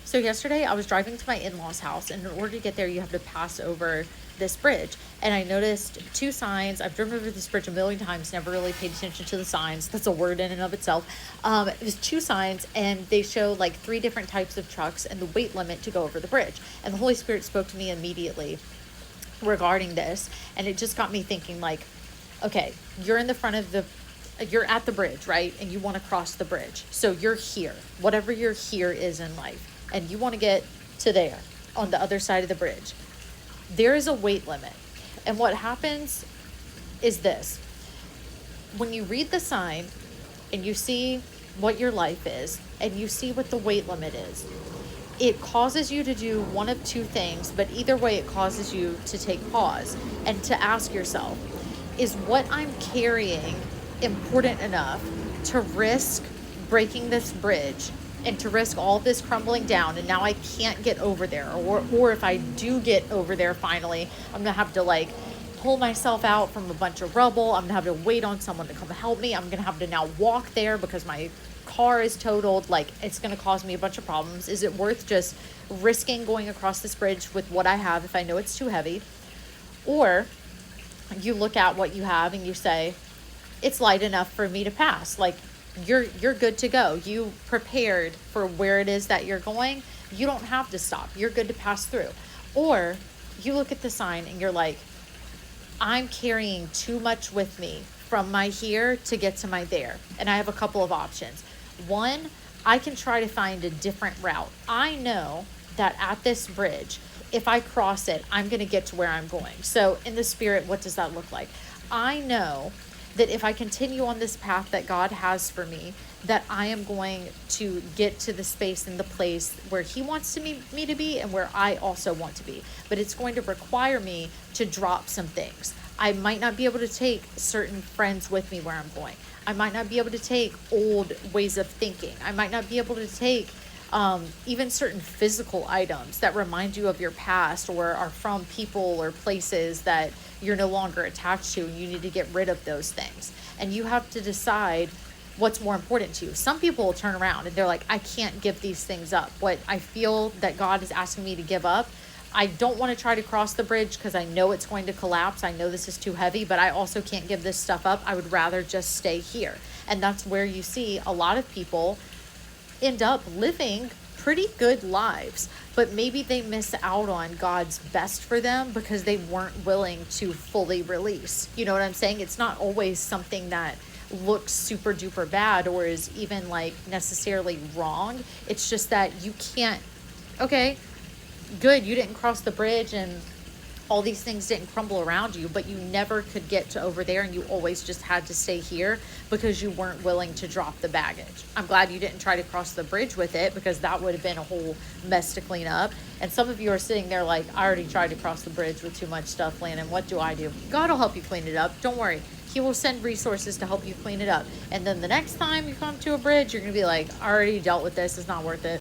So yesterday I was driving to my in-laws' house, and in order to get there, you have to pass over this bridge. And I noticed two signs. I've driven over this bridge a million times, never really paid attention to the signs. That's a word in and of itself. It was two signs, and they show like three different types of trucks and the weight limit to go over the bridge. And the Holy Spirit spoke to me immediately regarding this, and it just got me thinking, like, okay, you're in the front of the you're at the bridge, right? And you want to cross the bridge. So you're here, whatever your here is in life, and you want to get to there on the other side of the bridge. There is a weight limit. And what happens is this: when you read the sign and you see what your life is and you see what the weight limit is, it causes you to do one of two things, but either way, it causes you to take pause and to ask yourself, is what I'm carrying important enough to risk breaking this bridge and to risk all this crumbling down, and now I can't get over there, or if I do get over there finally, I'm gonna have to like pull myself out from a bunch of rubble. I'm gonna have to wait on someone to come help me. I'm gonna have to now walk there because my car is totaled. Like, it's gonna cause me a bunch of problems. Is it worth just risking going across this bridge with what I have if I know it's too heavy? Or you look at what you have and you say, it's light enough for me to pass. Like, you're good to go. You prepared for where it is that you're going. You don't have to stop. You're good to pass through. Or you look at the sign and you're like, I'm carrying too much with me from my here to get to my there. And I have a couple of options. One, I can try to find a different route. I know that at this bridge, if I cross it, I'm going to get to where I'm going. So in the spirit, what does that look like? I know that if I continue on this path that God has for me, that I am going to get to the space and the place where he wants me to be and where I also want to be. But it's going to require me to drop some things. I might not be able to take certain friends with me where I'm going. I might not be able to take old ways of thinking. I might not be able to take even certain physical items that remind you of your past or are from people or places that you're no longer attached to, and you need to get rid of those things. And you have to decide what's more important to you. Some people will turn around and they're like, I can't give these things up. What I feel that God is asking me to give up, I don't want to try to cross the bridge because I know it's going to collapse. I know this is too heavy, but I also can't give this stuff up. I would rather just stay here. And that's where you see a lot of people end up living pretty good lives, but maybe they miss out on God's best for them because they weren't willing to fully release. You know what I'm saying? It's not always something that looks super duper bad or is even like necessarily wrong. It's just that you can't, okay, good, you didn't cross the bridge and all these things didn't crumble around you, but you never could get to over there, and you always just had to stay here because you weren't willing to drop the baggage. I'm glad you didn't try to cross the bridge with it, because that would have been a whole mess to clean up. And some of you are sitting there like, I already tried to cross the bridge with too much stuff, Landon. What do I do? God will help you clean it up. Don't worry. He will send resources to help you clean it up. And then the next time you come to a bridge, you're going to be like, I already dealt with this. It's not worth it.